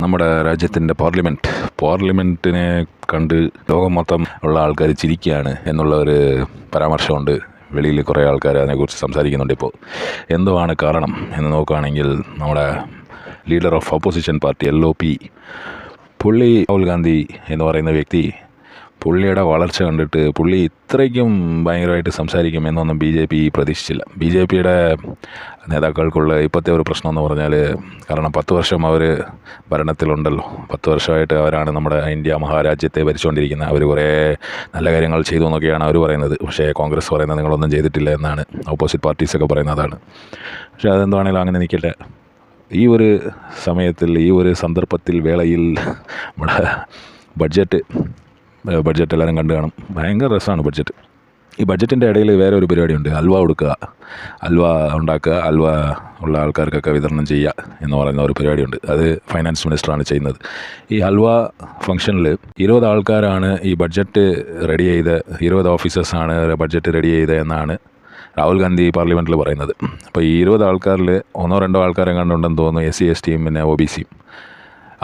നമ്മുടെ രാജ്യത്തിൻ്റെ പാർലമെൻറ്റിനെ കണ്ട് ലോകം മൊത്തം ഉള്ള ആൾക്കാർ ചിരിക്കുകയാണ് എന്നുള്ള ഒരു പരാമർശമുണ്ട്. വെളിയിൽ കുറേ ആൾക്കാർ അതിനെക്കുറിച്ച് സംസാരിക്കുന്നുണ്ട്. ഇപ്പോൾ എന്തുവാണ് കാരണം എന്ന് നോക്കുകയാണെങ്കിൽ, നമ്മുടെ leader of opposition party LOP പുള്ളി രാഹുൽ ഗാന്ധി എന്ന് പറയുന്ന വ്യക്തി, പുള്ളിയുടെ വളർച്ച കണ്ടിട്ട് പുള്ളി ഇത്രയ്ക്കും ഭയങ്കരമായിട്ട് സംസാരിക്കും എന്നൊന്നും BJP പ്രതീക്ഷിച്ചില്ല. BJPയുടെ നേതാക്കൾക്കുള്ള ഇപ്പോഴത്തെ ഒരു പ്രശ്നം എന്ന് പറഞ്ഞാൽ, കാരണം 10 വർഷം അവർ ഭരണത്തിലുണ്ടല്ലോ, 10 വർഷമായിട്ട് അവരാണ് നമ്മുടെ ഇന്ത്യ മഹാരാജ്യത്തെ ഭരിച്ചുകൊണ്ടിരിക്കുന്നത്. അവർ കുറേ നല്ല കാര്യങ്ങൾ ചെയ്തു എന്നൊക്കെയാണ് അവർ പറയുന്നത്. പക്ഷേ കോൺഗ്രസ് പറയുന്നത് നിങ്ങളൊന്നും ചെയ്തിട്ടില്ല എന്നാണ്, ഓപ്പോസിറ്റ് പാർട്ടീസൊക്കെ പറയുന്നതാണ്. പക്ഷേ അതെന്താണെങ്കിലും അങ്ങനെ നിൽക്കട്ടെ. ഈ ഒരു സമയത്തിൽ, ഈ ഒരു സന്ദർഭത്തിൽ, വേളയിൽ നമ്മുടെ ബഡ്ജറ്റ് എല്ലാവരും കണ്ടു കാണും. ഭയങ്കര രസമാണ് ബഡ്ജറ്റ്. ഈ ബഡ്ജറ്റിൻ്റെ ഇടയിൽ വേറെ ഒരു പരിപാടിയുണ്ട്. ഹൽവ ഉണ്ടാക്കുക, ഹൽവ ഉള്ള ആൾക്കാർക്കൊക്കെ വിതരണം ചെയ്യുക എന്ന് പറയുന്ന ഒരു പരിപാടിയുണ്ട്. അത് ഫൈനാൻസ് മിനിസ്റ്ററാണ് ചെയ്യുന്നത്. ഈ ഹൽവ ഫംഗ്ഷനിൽ 20 ആൾക്കാരാണ് ഈ ബഡ്ജറ്റ് റെഡി ചെയ്ത്, 20 ഓഫീസേഴ്സാണ് ബഡ്ജറ്റ് റെഡി ചെയ്ത് എന്നാണ് രാഹുൽ ഗാന്ധി പാർലമെൻറ്റിൽ പറയുന്നത്. അപ്പോൾ ഈ 20 ആൾക്കാരിൽ 1-2 ആൾക്കാരെ കണ്ടുണ്ടെന്ന് തോന്നുന്നു, SC ST പിന്നെ OBC.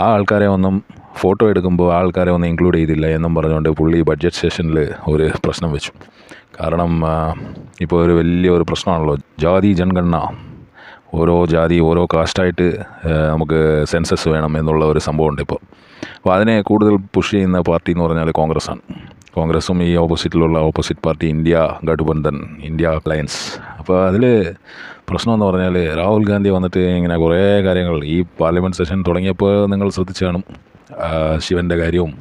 ആ ആൾക്കാരെ ഒന്നും ഫോട്ടോ എടുക്കുമ്പോൾ ആൾക്കാരെ ഒന്നും ഇൻക്ലൂഡ് ചെയ്തില്ല എന്നും പറഞ്ഞുകൊണ്ട് പുള്ളി ബഡ്ജറ്റ് സെഷനിൽ ഒരു പ്രശ്നം വെച്ചു. കാരണം ഇപ്പോൾ ഒരു വലിയൊരു പ്രശ്നമാണല്ലോ ജാതി ജൻഗണന. ഓരോ ജാതി, ഓരോ കാസ്റ്റായിട്ട് നമുക്ക് സെൻസസ് വേണം എന്നുള്ള ഒരു സംഭവമുണ്ട് ഇപ്പോൾ. അപ്പോൾ അതിനെ കൂടുതൽ പുഷ് ചെയ്യുന്ന പാർട്ടി എന്ന് പറഞ്ഞാൽ കോൺഗ്രസ്സാണ്. കോൺഗ്രസും ഈ opposite party India Gathbandhan, India alliance. അപ്പോൾ അതിൽ പ്രശ്നമെന്ന് പറഞ്ഞാൽ, രാഹുൽ ഗാന്ധി വന്നിട്ട് ഇങ്ങനെ കുറേ കാര്യങ്ങൾ ഈ പാർലമെൻറ്റ് സെഷൻ തുടങ്ങിയപ്പോൾ നിങ്ങൾ ശ്രദ്ധിച്ചു കാണും. ശിവൻ്റെ കാര്യവും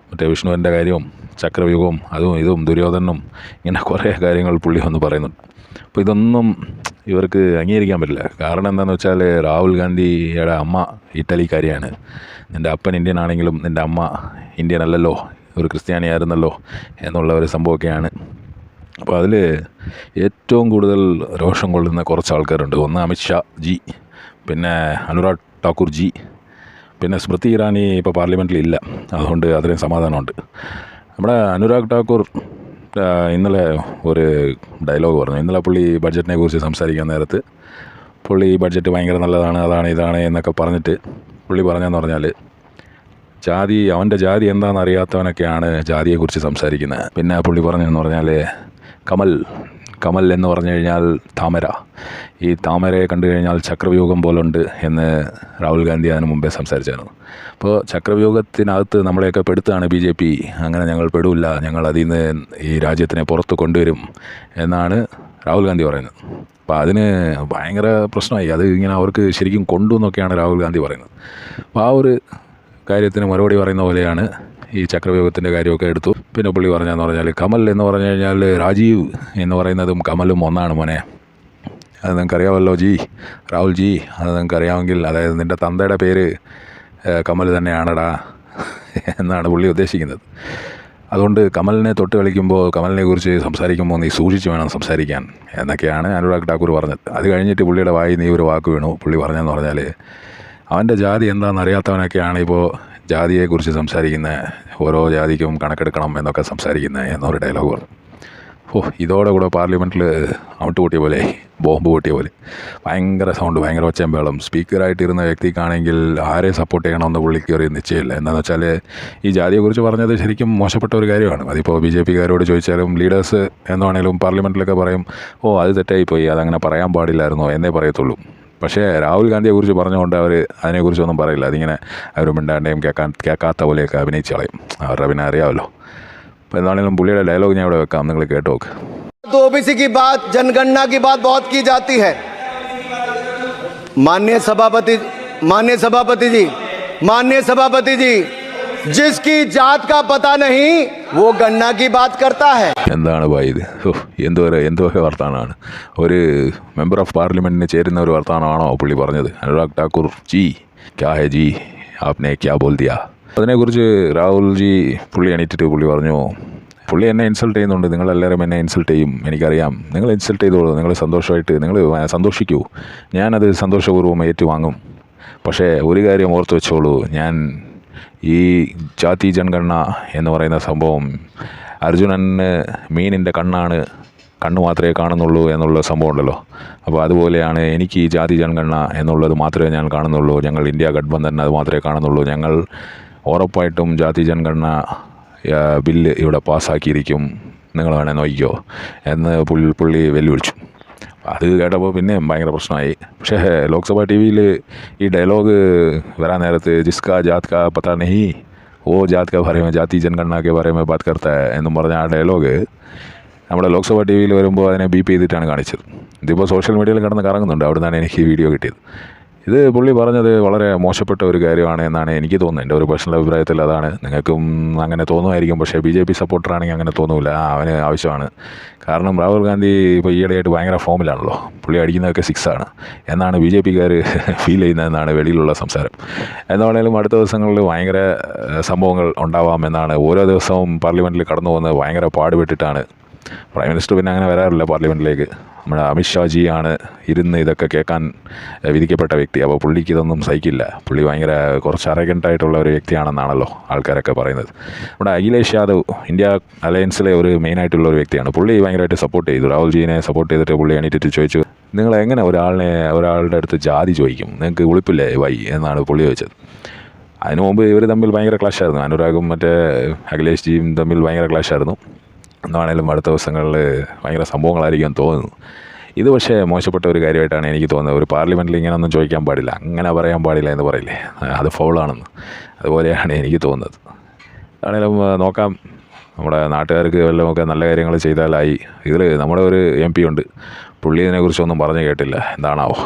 മറ്റേ വിഷ്ണുവിൻ്റെ കാര്യവും ചക്രവ്യൂഹവും അതും ഇതും ദുര്യോധനും, ഇങ്ങനെ കുറേ കാര്യങ്ങൾ പുള്ളി വന്ന് പറയുന്നുണ്ട്. അപ്പോൾ ഇതൊന്നും ഇവർക്ക് അംഗീകരിക്കാൻ പറ്റില്ല. കാരണം എന്താണെന്ന് വെച്ചാൽ, രാഹുൽ ഗാന്ധിയുടെ അമ്മ ഇറ്റലിക്കാരിയാണ്. നിൻ്റെ അപ്പൻ ഇന്ത്യൻ ആണെങ്കിലും നിൻ്റെ അമ്മ ഇന്ത്യൻ അല്ലല്ലോ, ഒരു ക്രിസ്ത്യാനിയായിരുന്നല്ലോ എന്നുള്ള ഒരു സംഭവമൊക്കെയാണ്. അപ്പോൾ അതിൽ ഏറ്റവും കൂടുതൽ രോഷം കൊള്ളുന്ന കുറച്ച് ആൾക്കാരുണ്ട്. ഒന്ന് അമിത് ഷാ ജി, പിന്നെ അനുരാഗ് ഠാക്കൂർ ജി, പിന്നെ സ്മൃതി ഇറാനി ഇപ്പോൾ പാർലമെൻറ്റിൽ ഇല്ല, അതുകൊണ്ട് അത്രയും സമാധാനമുണ്ട്. നമ്മുടെ അനുരാഗ് ഠാക്കൂർ ഇന്നലെ ഒരു ഡയലോഗ് പറഞ്ഞു. ഇന്നലെ പുള്ളി ബഡ്ജറ്റിനെ കുറിച്ച് സംസാരിക്കാൻ നേരത്ത് പുള്ളി ബഡ്ജറ്റ് ഭയങ്കര നല്ലതാണ്, അതാണ് ഇതാണ് എന്നൊക്കെ പറഞ്ഞിട്ട് പുള്ളി പറഞ്ഞതെന്ന് പറഞ്ഞാൽ, അവൻ്റെ ജാതി എന്താണെന്ന് അറിയാത്തവനൊക്കെയാണ് ജാതിയെക്കുറിച്ച് സംസാരിക്കുന്നത്. പിന്നെ പുള്ളി പറഞ്ഞതെന്ന് പറഞ്ഞാൽ, കമൽ എന്ന് പറഞ്ഞു കഴിഞ്ഞാൽ താമര, ഈ താമരയെ കണ്ടു കഴിഞ്ഞാൽ ചക്രവ്യൂഹം പോലുണ്ട് എന്ന് രാഹുൽ ഗാന്ധി അതിന് മുമ്പേ സംസാരിച്ചായിരുന്നു. അപ്പോൾ ചക്രവ്യൂഹത്തിനകത്ത് നമ്മളെയൊക്കെ പെടുത്തുകയാണ് BJP. അങ്ങനെ ഞങ്ങൾ പെടില്ല, ഞങ്ങൾ അതിൽ നിന്ന് ഈ രാജ്യത്തിനെ പുറത്ത് കൊണ്ടുവരും എന്നാണ് രാഹുൽ ഗാന്ധി പറയുന്നത്. അപ്പോൾ അതിന് ഭയങ്കര പ്രശ്നമായി. അത് ഇങ്ങനെ അവർക്ക് ശരിക്കും കൊണ്ടു എന്നൊക്കെയാണ് രാഹുൽ ഗാന്ധി പറയുന്നത്. അപ്പോൾ ആ ഒരു കാര്യത്തിന് മറുപടി പറയുന്ന പോലെയാണ് ഈ ചക്രവ്യൂഹത്തിൻ്റെ കാര്യമൊക്കെ എടുത്തു. പിന്നെ പുള്ളി പറഞ്ഞതെന്ന് പറഞ്ഞാൽ, കമൽ എന്ന് പറഞ്ഞു കഴിഞ്ഞാൽ രാജീവ് എന്ന് പറയുന്നതും കമലും ഒന്നാണ് മോനെ, അത് നിങ്ങൾക്കറിയാമല്ലോ രാഹുൽ ജി, അത് നിങ്ങൾക്കറിയാമെങ്കിൽ, അതായത് നിൻ്റെ തന്തയുടെ പേര് കമൽ തന്നെയാണടാ എന്നാണ് പുള്ളി ഉദ്ദേശിക്കുന്നത്. അതുകൊണ്ട് കമലിനെ തൊട്ട് കളിക്കുമ്പോൾ, കമലിനെ കുറിച്ച് സംസാരിക്കുമ്പോൾ നീ സൂക്ഷിച്ച് വേണം സംസാരിക്കാൻ എന്നൊക്കെയാണ് അനുരാഗ് ഠാക്കൂർ പറഞ്ഞത്. അത് കഴിഞ്ഞിട്ട് പുള്ളിയുടെ വായി നീ ഒരു വാക്ക് വീണു. പുള്ളി പറഞ്ഞതെന്ന് പറഞ്ഞാൽ, അവൻ്റെ ജാതി എന്താണെന്ന് അറിയാത്തവനൊക്കെയാണ് ഇപ്പോൾ ജാതിയെക്കുറിച്ച് സംസാരിക്കുന്നത്, ഓരോ ജാതിക്കും കണക്കെടുക്കണം എന്നൊക്കെ സംസാരിക്കുന്നത് എന്നൊരു ഡയലോഗ് പറഞ്ഞു. ഇതോടെ കൂടെ പാർലമെൻറ്റിൽ ഔട്ട് പൊട്ടിയ പോലെ, ബോംബ് പൊട്ടിയ പോലെ, ഭയങ്കര സൗണ്ട്, ഭയങ്കര ഒച്ചയും ബഹളം. സ്പീക്കറായിട്ടിരുന്ന വ്യക്തിക്കാണെങ്കിൽ ആരെ സപ്പോർട്ട് ചെയ്യണമെന്ന് പുള്ളിക്ക് ഒരു നിശ്ചയമില്ല. എന്താണെന്ന് വെച്ചാൽ, ഈ ജാതിയെക്കുറിച്ച് പറഞ്ഞത് ശരിക്കും മോശപ്പെട്ട ഒരു കാര്യമാണ്. അതിപ്പോൾ BJPക്കാരോട് ചോദിച്ചാലും, ലീഡേഴ്സ് എന്നാണെങ്കിലും പാർലമെൻറ്റിലൊക്കെ പറയും, അത് തെറ്റായിപ്പോയി, അതങ്ങനെ പറയാൻ പാടില്ലായിരുന്നോ എന്നേ പറയത്തുള്ളൂ. പക്ഷേ രാഹുൽ ഗാന്ധിയെക്കുറിച്ച് പറഞ്ഞുകൊണ്ട് അവർ അതിനെക്കുറിച്ചൊന്നും പറയില്ല. അതിങ്ങനെ അവർ മിണ്ടാണ്ടേയും കേൾക്കാത്ത പോലെയൊക്കെ അഭിനയിച്ച് കളയും. അവരുടെ പിന്നെ അറിയാമല്ലോ. അപ്പോൾ എന്താണെങ്കിലും പുള്ളിയുടെ ഡയലോഗ് ഞാൻ ഇവിടെ വെക്കാം, നിങ്ങൾ കേട്ട് നോക്ക്. OBC की बात, जनगणना की बात बहुत की जाती है. माननीय सभापति जी, जिसकी जात का पता नहीं वो गणना की बात करता है. എന്താണ് ഭായി ഇത്? എന്തോ വർത്താനമാണ്. ഒരു മെമ്പർ ഓഫ് പാർലമെൻറ്റിന് ചേരുന്ന ഒരു വർത്താനമാണോ പുള്ളി പറഞ്ഞത്? അനുരാഗ് ഠാക്കൂർ ജി, ക്യാ ഹെ ജി, ആപ്നെ ക്യാ ബോൽ ദിയാ. അതിനെക്കുറിച്ച് രാഹുൽ ജി പുള്ളി എണീറ്റിട്ട് പുള്ളി പറഞ്ഞു, പുള്ളി എന്നെ ഇൻസൾട്ട് ചെയ്യുന്നുണ്ട്, നിങ്ങളെല്ലാവരും എന്നെ ഇൻസൾട്ട് ചെയ്യും, എനിക്കറിയാം, നിങ്ങൾ ഇൻസൾട്ട് ചെയ്തോളൂ, നിങ്ങൾ സന്തോഷമായിട്ട് നിങ്ങൾ സന്തോഷിക്കൂ, ഞാനത് സന്തോഷപൂർവ്വം ഏറ്റുവാങ്ങും. പക്ഷേ ഒരു കാര്യം ഓർത്ത് വെച്ചോളൂ, ഞാൻ ഈ ജാതി ജൻഗണന എന്ന് പറയുന്ന സംഭവം, അർജുനന് മീനിൻ്റെ കണ്ണാണ് കണ്ണ് മാത്രമേ കാണുന്നുള്ളൂ എന്നുള്ള സംഭവം ഉണ്ടല്ലോ. അപ്പോൾ അതുപോലെയാണ് എനിക്ക് ഈ ജാതി ജനഗണന എന്നുള്ളത് മാത്രമേ ഞാൻ കാണുന്നുള്ളൂ. ഞങ്ങൾ ഇന്ത്യ ഗഡ്ബന്ധൻ അത് മാത്രമേ കാണുന്നുള്ളൂ. ഞങ്ങൾ ഉറപ്പായിട്ടും ജാതി ജനഗണന ബില്ല് ഇവിടെ പാസ്സാക്കിയിരിക്കും, നിങ്ങൾ വേണേൽ നോക്കിക്കോ എന്ന് പുള്ളി വെല്ലുവിളിച്ചു. അത് കേട്ടപ്പോൾ പിന്നെ ഭയങ്കര പ്രശ്നമായി. പക്ഷേ ലോക്സഭ ടി വിയിൽ ഈ ഡയലോഗ് വരാൻ നേരത്ത് ജിസ്കാ ജാത് കാ പതാ നഹീ ഓ ജാത് കാ ബാരെ മേ ജാതി ജനഗണന K Bare may Baat കർത്താ high എന്നും പറഞ്ഞ ആ ഡയലോഗ് നമ്മുടെ ലോക്സഭ ടി വിയിൽ വരുമ്പോൾ അതിനെ ബീപ്പ് ചെയ്തിട്ടാണ് കാണിച്ചത്. ഇതിപ്പോൾ സോഷ്യൽ മീഡിയയിൽ കിടന്ന് കറങ്ങുന്നുണ്ട്. അവിടെ നിന്നാണ് എനിക്ക് ഈ വീഡിയോ കിട്ടിയത്. ഇത് പുള്ളി പറഞ്ഞത് വളരെ മോശപ്പെട്ട ഒരു കാര്യമാണ് എന്നാണ് എനിക്ക് തോന്നുന്നത്. എൻ്റെ ഒരു പേഴ്സണൽ അഭിപ്രായത്തിൽ അതാണ്. നിങ്ങൾക്കും അങ്ങനെ തോന്നുമായിരിക്കും. പക്ഷേ BJP സപ്പോർട്ടറാണെങ്കിൽ അങ്ങനെ തോന്നില്ല. അവന് ആവശ്യമാണ്. കാരണം രാഹുൽ ഗാന്ധി ഇപ്പോൾ ഈയിടെയായിട്ട് ഭയങ്കര ഫോമിലാണല്ലോ. പുള്ളി അടിക്കുന്നതൊക്കെ 6 ആണ് എന്നാണ് BJPക്കാർ ഫീൽ ചെയ്യുന്നതെന്നാണ് വെളിയിലുള്ള സംസാരം. എന്താണേലും അടുത്ത ദിവസങ്ങളിൽ ഭയങ്കര സംഭവങ്ങൾ ഉണ്ടാവാമെന്നാണ്. ഓരോ ദിവസവും പാർലമെൻറ്റിൽ കടന്നു പോകുന്നത് ഭയങ്കര പാടുപെട്ടിട്ടാണ്. പ്രൈം മിനിസ്റ്റർ പിന്നെ അങ്ങനെ വരാറില്ല പാർലമെൻറ്റിലേക്ക്. നമ്മുടെ അമിത്ഷാജിയാണ് ഇരുന്ന് ഇതൊക്കെ കേൾക്കാൻ വിധിക്കപ്പെട്ട വ്യക്തി. അപ്പോൾ പുള്ളിക്ക് ഇതൊന്നും സഹിക്കില്ല. പുള്ളി ഭയങ്കര കുറച്ച് അറഗൻ്റായിട്ടുള്ള ഒരു വ്യക്തിയാണെന്നാണല്ലോ ആൾക്കാരൊക്കെ പറയുന്നത്. നമ്മുടെ അഖിലേഷ് യാദവ് ഇന്ത്യ അലയൻസിലെ ഒരു മെയിനായിട്ടുള്ള ഒരു വ്യക്തിയാണ്. പുള്ളി ഭയങ്കരമായിട്ട് സപ്പോർട്ട് ചെയ്തു. രാഹുൽജീനെ സപ്പോർട്ട് ചെയ്തിട്ട് പുള്ളി എണീറ്റിട്ട് ചോദിച്ചു, നിങ്ങൾ എങ്ങനെ ഒരാളുടെ അടുത്ത് ജാതി ചോദിക്കും, നിങ്ങൾക്ക് ഉളിപ്പില്ലേ വൈ എന്നാണ് പുള്ളി ചോദിച്ചത്. അതിനു മുമ്പ് ഇവർ തമ്മിൽ ഭയങ്കര ക്ലാഷായിരുന്നു. അനുരാഗും മറ്റേ അഖിലേഷ് ജിയും തമ്മിൽ ഭയങ്കര ക്ലാഷായിരുന്നു. എന്താണേലും അടുത്ത ദിവസങ്ങളിൽ ഭയങ്കര സംഭവങ്ങളായിരിക്കും തോന്നുന്നു. ഇത് പക്ഷേ മോശപ്പെട്ട ഒരു കാര്യമായിട്ടാണ് എനിക്ക് തോന്നുന്നത്. ഒരു പാർലമെൻറ്റിൽ ഇങ്ങനെയൊന്നും ചോദിക്കാൻ പാടില്ല, അങ്ങനെ പറയാൻ പാടില്ല എന്ന് പറയില്ലേ, അത് ഫൗളാണെന്ന്. അതുപോലെയാണ് എനിക്ക് തോന്നുന്നത്. ആണെങ്കിലും നോക്കാം, നമ്മുടെ നാട്ടുകാർക്ക് വല്ലതുമൊക്കെ നല്ല കാര്യങ്ങൾ ചെയ്താലായി. ഇതിൽ നമ്മുടെ ഒരു MP ഉണ്ട്, പുള്ളി ഇതിനെക്കുറിച്ചൊന്നും പറഞ്ഞു കേട്ടില്ല. എന്താണാവോ.